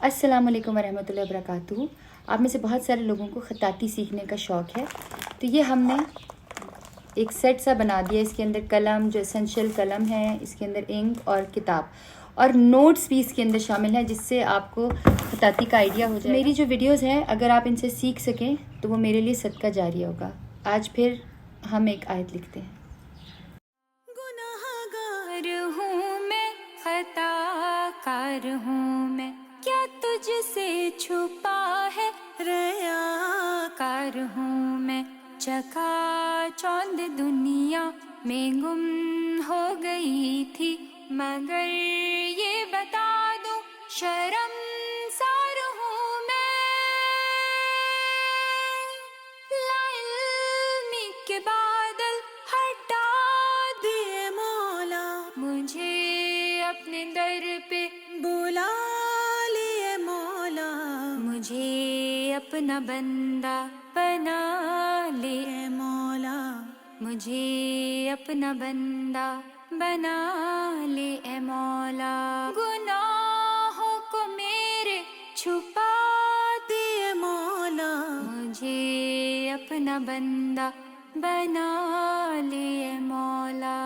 السلام علیکم ورحمۃ اللہ وبرکاتہ۔ آپ میں سے بہت سارے لوگوں کو خطاطی سیکھنے کا شوق ہے، تو یہ ہم نے ایک سیٹ سا بنا دیا۔ اس کے اندر قلم، جو اسینشیل قلم ہے، اس کے اندر انک اور کتاب اور نوٹس بھی اس کے اندر شامل ہیں، جس سے آپ کو خطاطی کا آئیڈیا ہو جائے۔ میری جو ویڈیوز ہیں اگر آپ ان سے سیکھ سکیں تو وہ میرے لیے صدقہ جاریہ ہوگا۔ آج پھر ہم ایک آیت لکھتے ہیں۔ گناہگار ہوں میں، خطا کار ہوں میں، کیا تجھ سے چھپا ہے، ریا کار ہوں میں، چکا چوند دنیا میں گم ہو گئی تھی، مگر یہ بتا دوں شرم سار ہوں میں، لا علمی کے بادل ہٹا دیے مولا، مجھے اپنے در پہ بلا لیے مولا، مجھے اپنا بندہ بنا لیے مولا، مجھے اپنا بندہ بنا لے اے مولا، گناہوں کو میرے چھپا دیے مولا، مجھے اپنا بندہ بنا لے اے مولا۔